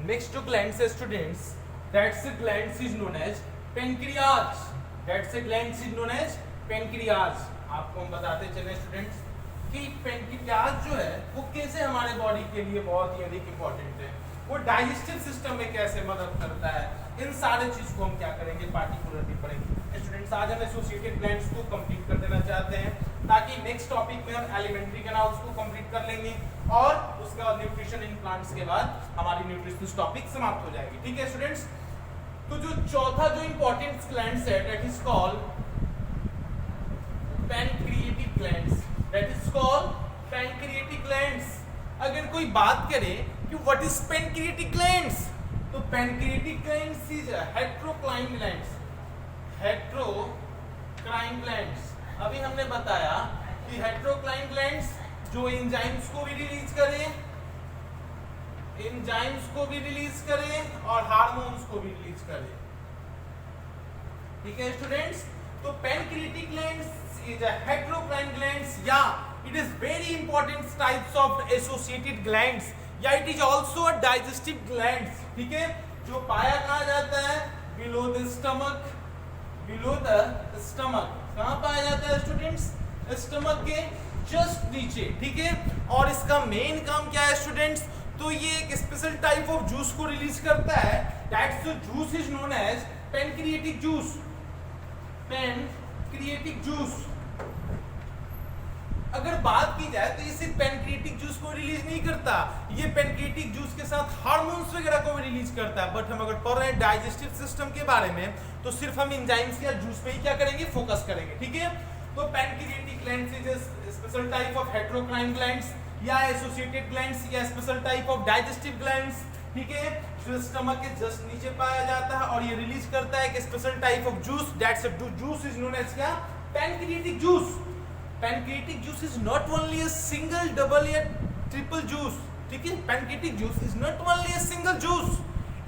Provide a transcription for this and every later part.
next to glands students, that's a glands is known as pancreas. That's a glands is known as pancreas. आपको हम बताते चले students कि pancreas जो है वो कैसे हमारे बॉडी के लिए बहुत ही अधिक इंपॉर्टेंट है, वो डाइजेस्टिव सिस्टम में कैसे मदद करता है, इन सारे चीज को हम क्या करेंगे पार्टिकुलरली पढ़ेंगे। स्टूडेंट्स आज हम एसोसिएटेड ग्लैंड्स को कंप्लीट कर देना चाहते हैं ताकि नेक्स्ट टॉपिक में हम एलिमेंट्री कैनाल्स को कंप्लीट कर लेंगे और उसके बाद न्यूट्रिशन इन प्लांट्स के बाद हमारी न्यूट्रिशन टॉपिक समाप्त हो जाएगी। ठीक है स्टूडेंट्स, तो जो चौथा जो इंपॉर्टेंट ग्लैंड्स है that is called pancreatic glands. That is called pancreatic glands. अगर कोई बात करे कि व्हाट इज पैनक्रिएटिक ग्लैंड्स, तो pancreatic glands is heterocrine glands. Heterocrine glands, अभी हमने बताया कि हेटेरोक्लाइन ग्लैंड्स जो एंजाइम्स को भी रिलीज करें, एंजाइम्स को भी रिलीज करें और हार्मोन्स को भी रिलीज करें। ठीक है स्टूडेंट्स, तो pancreatic glands is a heterocrine glands, yeah it is very important types of associated glands, yeah it is also a digestive glands। ठीक है, जो पाया कहाँ जाता है, below the stomach, below the stomach। कहाँ पाया जाता है स्टूडेंट्स, स्टमक के जस्ट नीचे। ठीक है, और इसका मेन काम क्या है स्टूडेंट्स, तो ये एक स्पेशल टाइप ऑफ जूस को रिलीज करता है, that's the juice is known as pancreatic juice. Pancreatic juice, अगर बात की जाए तो ये सिर्फ पैनक्रिएटिक जूस को रिलीज नहीं करता, ये पैनक्रिएटिक जूस के साथ हार्मोन्स वगैरह को भी रिलीज करता है। बट हम अगर पढ़ रहे हैं डाइजेस्टिव सिस्टम के बारे में तो सिर्फ हम एंजाइम्स या जूस पे ही क्या करेंगे, फोकस करेंगे। ठीक है, तो pancreatic glands is a special type of heterocrine glands या एसोसिएटेड ग्लैंड्स या special type of digestive glands. ठीक है, जो स्टमक के जस्ट नीचे पाया जाता है और ये रिलीज करता है एक special type of juice, that's a juice is known as क्या, pancreatic juice. Pancreatic juice is not only a single, double या triple juice। ठीक है, pancreatic juice is not only a single juice,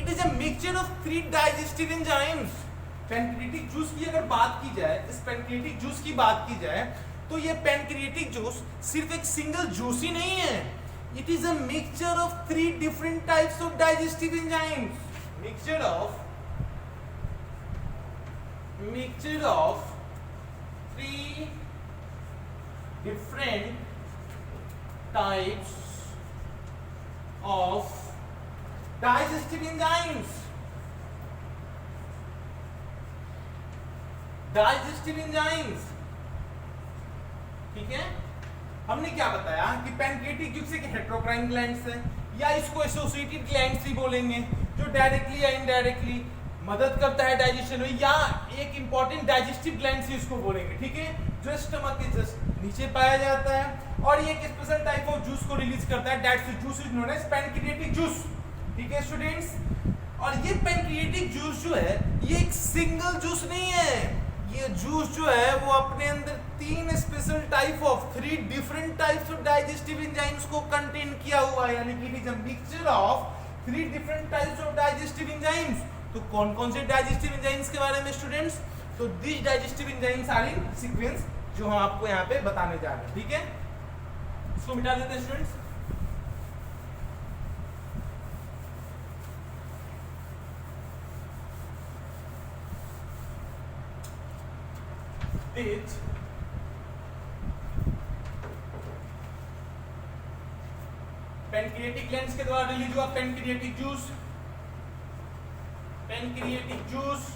it is a mixture of 3 digestive enzymes। pancreatic juice की अगर बात की जाए, इस pancreatic juice की बात की जाए तो ये pancreatic juice सिर्फ एक single juice ही नहीं है, it is a mixture of 3 different types of digestive enzymes। mixture of 3 different types of digestive enzymes। digestive enzymes, ठीक है, हमने क्या बताया कि पैनक्रिएटिक जूस एक हेटेरोक्राइन ग्लैंड्स है या इसको एसोसिएटेड ग्लैंड्स भी बोलेंगे, जो डायरेक्टली या इनडायरेक्टली मदद करता है डाइजेशन में, या एक इंपॉर्टेंट डाइजेस्टिव ग्लैंड्स इसको बोलेंगे। ठीक है, जो स्टमक के जस्ट नीचे पाया जाता है और ये एक स्पेशल टाइप ऑफ जूस को रिलीज करता है, that's the juice is known as pancreatic juice. ठीक है स्टूडेंट्स, और ये पैनक्रिएटिक जूस जो है ये एक सिंगल जूस नहीं है, ये जूस जो है वो अपने अंदर 3 special type of 3 different types of digestive enzymes को कंटेन किया हुआ है, यानी कि it is a mixture of 3 different types of digestive enzymes. तो कौन कौन से डाइजेस्टिव एंजाइम्स के बारे में स्टूडेंट्स, तो this digestive enzymes are in sequence जो हम आपको यहाँ पे बताने जा रहे हैं। ठीक है, इसको मिटा देते हैं स्टूडेंट्स। पैनक्रिएटिक ग्लैंड्स के द्वारा रिलीज हुआ पैनक्रिएटिक जूस, पैनक्रिएटिक जूस,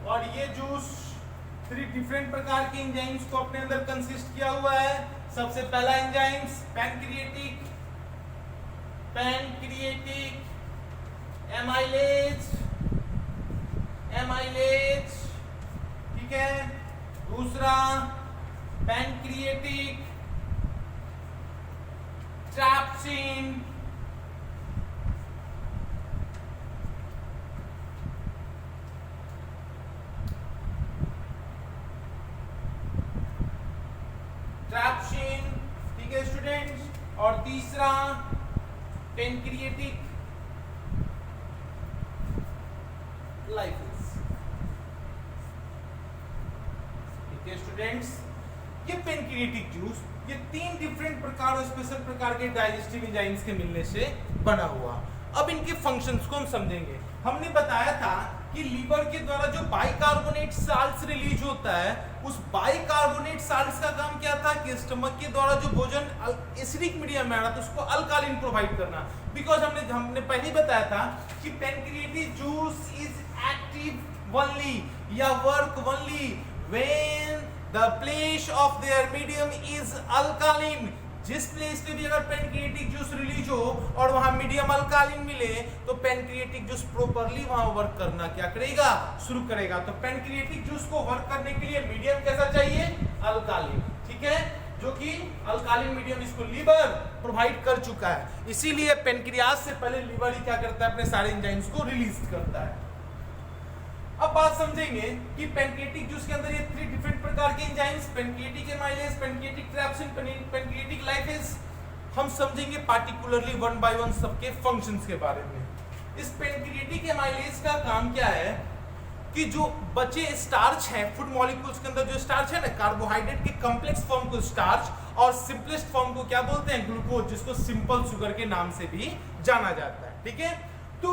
और ये जूस 3 डिफरेंट प्रकार के एंजाइम्स को अपने अंदर कंसिस्ट किया हुआ है। सबसे पहला एंजाइम्स पैनक्रिएटिक एमाइलेज, ठीक है, दूसरा पैनक्रिएटिक ट्रैप्सिन, ठीक है स्टूडेंट्स, और तीसरा पैनक्रिएटिक लाइपेज। ठीक है स्टूडेंट्स, ये पैनक्रिएटिक जूस ये 3 डिफरेंट प्रकार और स्पेशल प्रकार के डाइजेस्टिव एंजाइम्स के मिलने से बना हुआ। अब इनके फंक्शंस को हम समझेंगे। हमने बताया था कि लीवर के द्वारा जो बाइकार्बोनेट साल्ट्स रिलीज होता है, उस बाइकार्बोनेट साल्ट्स का काम क्या था कि स्टमक के द्वारा जो भोजन एसिडिक मीडियम में आ रहा था उसको अल्कालिन प्रोवाइड करना। बिकॉज हमने पहले ही बताया था कि pancreatic juice is active only या work only when the place of their medium is alkaline. जिस प्लेस पे भी अगर पैनक्रिएटिक जूस रिलीज हो और वहां मीडियम अल्कालिन मिले तो पैनक्रिएटिक जूस प्रॉपर्ली वहां वर्क करना क्या करेगा, शुरू करेगा। तो पैनक्रिएटिक जूस को वर्क करने के लिए मीडियम कैसा चाहिए, अल्कालिन, ठीक है, जो कि अल्कालिन मीडियम इसको लीवर प्रोवाइड कर चुका है। इसीलिए पैनक्रियास से पहले लीवर ही क्या करता है, अपने सारे एंजाइम्स को रिलीज करता है। अब बात समझेंगे कि पैनक्रिएटिक जूस के अंदर ये 3 डिफरेंट प्रकार के enzymes, pancreatic amylase, pancreatic trypsin, pancreatic lipase, हम समझेंगे पार्टिकुलरली वन बाय वन सबके फंक्शंस के बारे में। इस पैनक्रिएटिक एमाइलेज का काम क्या है कि जो बचे स्टार्च है, फूड मॉलिक्यूल्स के अंदर जो स्टार्च है ना, कार्बोहाइड्रेट के कॉम्प्लेक्स फॉर्म को स्टार्च और सिंपलेस्ट फॉर्म को क्या बोलते हैं, ग्लूकोज, जिसको सिंपल शुगर के नाम से भी जाना जाता है, ठीक है। तो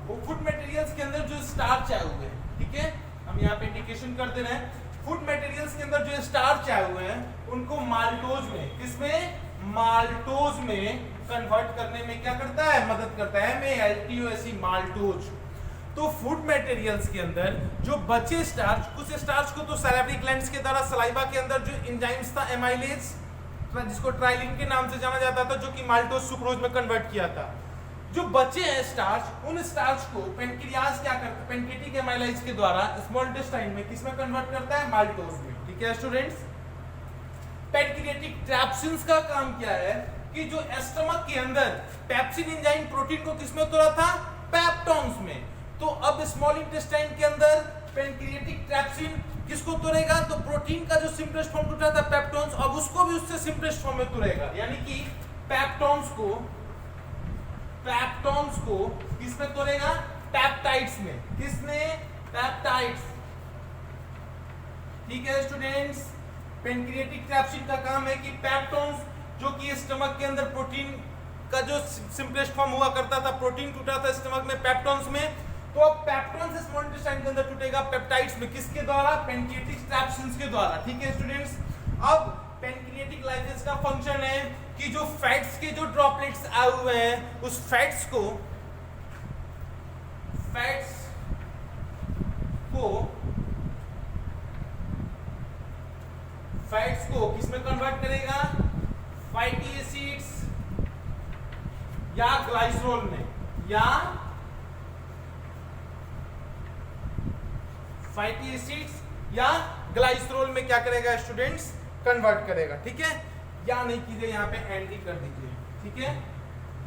फूड मटेरियल्स के अंदर जो स्टार्च आए हुए हैं, ठीक है, हम यहाँ पे इंडिकेशन कर दे रहे हैं, फूड मटेरियल्स के अंदर जो स्टार्च आए हुए हैं उनको माल्टोज में, किसमें, माल्टोज में कन्वर्ट करने में क्या करता है, मदद करता है, MALTOS, माल्टोज। तो फूड मटेरियल्स के अंदर जो बचे स्टार्च, कुछ स्टार्च को तो सैलिवरी ग्लैंड्स के द्वारा सलाइवा के अंदर जो एंजाइम्स था एमाइलेज, जिसको ट्राइलिन के नाम से जाना जाता था, जो कि माल्टोज सुक्रोज में कन्वर्ट किया था। जो बचे हैं स्टार्च, उन स्टार्च को पैनक्रियास क्या करता है, पैनक्रिएटिक एमाइलेज के द्वारा स्मॉल इंटेस्टाइन में किसमें कन्वर्ट करता है, माल्टोज में, ठीक है स्टूडेंट्स। पैनक्रिएटिक ट्रैप्सिन्स का काम क्या है कि जो स्टमक के अंदर पेप्सिन एंजाइम प्रोटीन को किसमें तोड़ा था, पेप्टोन्स में। तो अब स्मॉल इंटेस्टाइन के अंदर पैनक्रिएटिक ट्रैप्सिन किसको तोड़ेगा, तो प्रोटीन का जो सिंपलेस्ट फॉर्म टूटा था पेप्टोन्स, अब उसको भी उससे सिंपलेस्ट फॉर्म में तोड़ेगा, यानी कि पेप्टोन्स को किसमें तोड़ेगा, पेप्टाइड्स में, किसमें, पेप्टाइड्स, ठीक है स्टूडेंट्स। पैनक्रिएटिक ट्रैप्सिन का काम है कि पेप्टोन्स, जो कि स्टमक के अंदर प्रोटीन का जो सिंपलेस्ट फॉर्म हुआ करता था, प्रोटीन टूटा था स्टमक में पेप्टोन्स में, तो अब पेप्टोन से स्मॉल इंटेस्टाइन के अंदर टूटेगा पेप्टाइड्स में, किसके द्वारा, पैनक्रिएटिक ट्रैप्सिन्स के द्वारा, ठीक है स्टूडेंट्स। अब पैनक्रिएटिक लाइपेज का फंक्शन है कि जो फैट्स के जो ड्रॉपलेट्स आए हुए हैं उस फैट्स को किसमें कन्वर्ट करेगा, फैटी एसिड्स या ग्लाइसरोल में, या फैटी एसिड्स या ग्लाइसरोल में क्या करेगा स्टूडेंट्स, कन्वर्ट करेगा, ठीक है। या नहीं कीजिए, यहाँ पे एंटी कर दीजिए, ठीक है,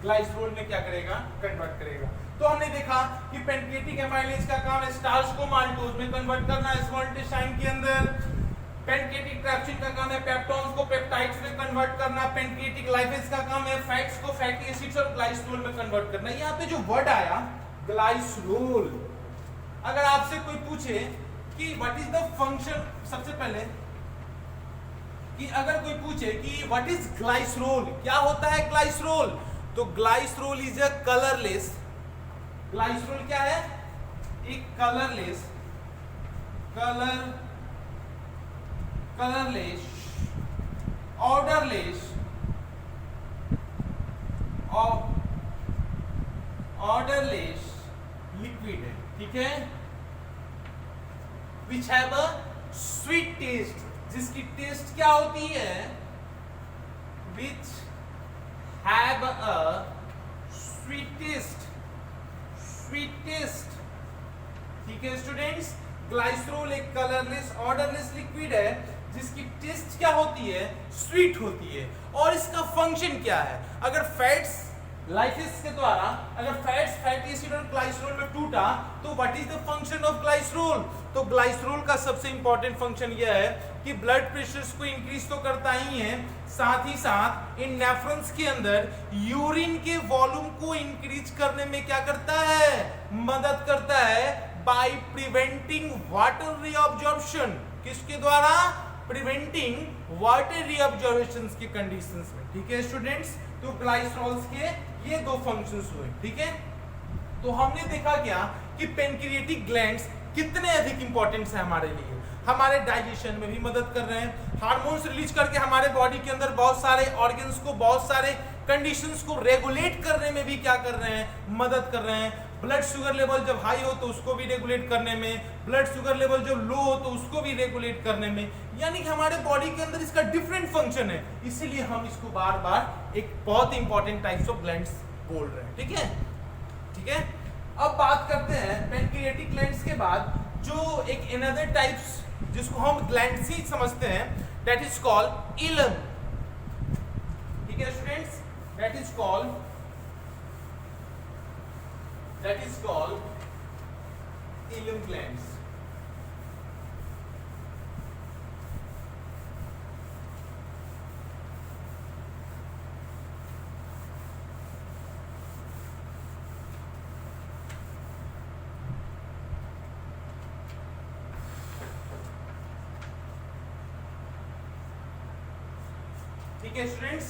ग्लाइसरोल में क्या करेगा, कन्वर्ट करेगा। तो हमने देखा कि पैनक्रिएटिक एमाइलेज का काम है स्टार्च को माल्टोज में कन्वर्ट करना स्मॉल इंटेस्टाइन के अंदर, पैनक्रिएटिक ट्रैप्सिन का काम है पेप्टोन्स को पेप्टाइड्स में कन्वर्ट करना, पैनक्रिएटिक लाइपेज का काम है फैट्स को फैटी एसिड्स और ग्लाइसरोल में कन्वर्ट करना। यहाँ पे जो वर्ड आया ग्लाइसरोल, अगर आपसे कोई पूछे कि व्हाट इज द फंक्शन, सबसे पहले कि अगर कोई पूछे कि व्हाट इज ग्लाइसरोल, क्या होता है ग्लाइसरोल, तो glycerol is a colourless, glycerol क्या है, एक कलरलेस ऑर्डरलेस लिक्विड है, ठीक है, which have a sweet taste, जिसकी टेस्ट क्या होती है, विच हैव अ स्वीटेस्ट, ठीक है स्टूडेंट्स। ग्लाइसरोल एक कलरलेस ऑर्डरलेस लिक्विड है जिसकी टेस्ट क्या होती है, स्वीट होती है। और इसका फंक्शन क्या है, अगर फैट्स लाइपेज के द्वारा अगर फैट्स फैटी एसिड और ग्लाइसरोल में टूटा तो what is the function of glycerol, तो ग्लाइसरोल का सबसे इंपॉर्टेंट फंक्शन यह है कि ब्लड प्रेशर को इंक्रीज तो करता ही है, साथ ही साथ इन नेफ्रॉन्स के अंदर यूरिन के वॉल्यूम को इंक्रीज करने में क्या करता है, मदद करता है, बाय प्रिवेंटिंग वाटर रीअब्जॉर्प्शन, किसके द्वारा, प्रिवेंटिंग वाटर रीअब्जॉर्प्शन के कंडीशंस में, ठीक है स्टूडेंट्स। तो ग्लाइसरोल्स के ये दो फंक्शंस हुए, ठीक है। तो हमने देखा क्या कि पेनक्रिएटिक ग्लैंड्स कितने अधिक इंपॉर्टेंट है हमारे लिए। हमारे डाइजेशन में भी मदद कर रहे हैं, हार्मोन्स रिलीज करके हमारे बॉडी के अंदर बहुत सारे ऑर्गन्स को, बहुत सारे कंडीशंस को रेगुलेट करने में भी क्या कर रहे हैं, मदद कर रहे हैं। ब्लड शुगर लेवल जब हाई हो तो उसको भी रेगुलेट करने में, ब्लड शुगर लेवल जब लो हो तो उसको भी रेगुलेट करने में, यानी कि हमारे बॉडी के अंदर इसका डिफरेंट फंक्शन है। इसीलिए हम इसको बार बार एक बहुत इंपॉर्टेंट टाइप्स ऑफ ग्लैंड्स बोल रहे हैं। ठीक है, ठीक है। अब बात करते हैं पेनक्रिएटिक ग्लैंड्स के बाद जो एक अनदर टाइप्स जिसको हम ग्लैंड्स ही समझते हैं, दैट इज कॉल्ड इलम। ठीक है students, that is called ileum glands. ठीक है students,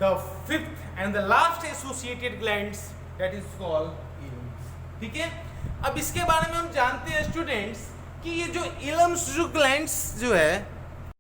the fifth and the last associated glands that is called ileums. ठीक है, अब इसके बारे में हम जानते हैं स्टूडेंट्स कि ये जो इलम्स जो ग्लैंड्स जो है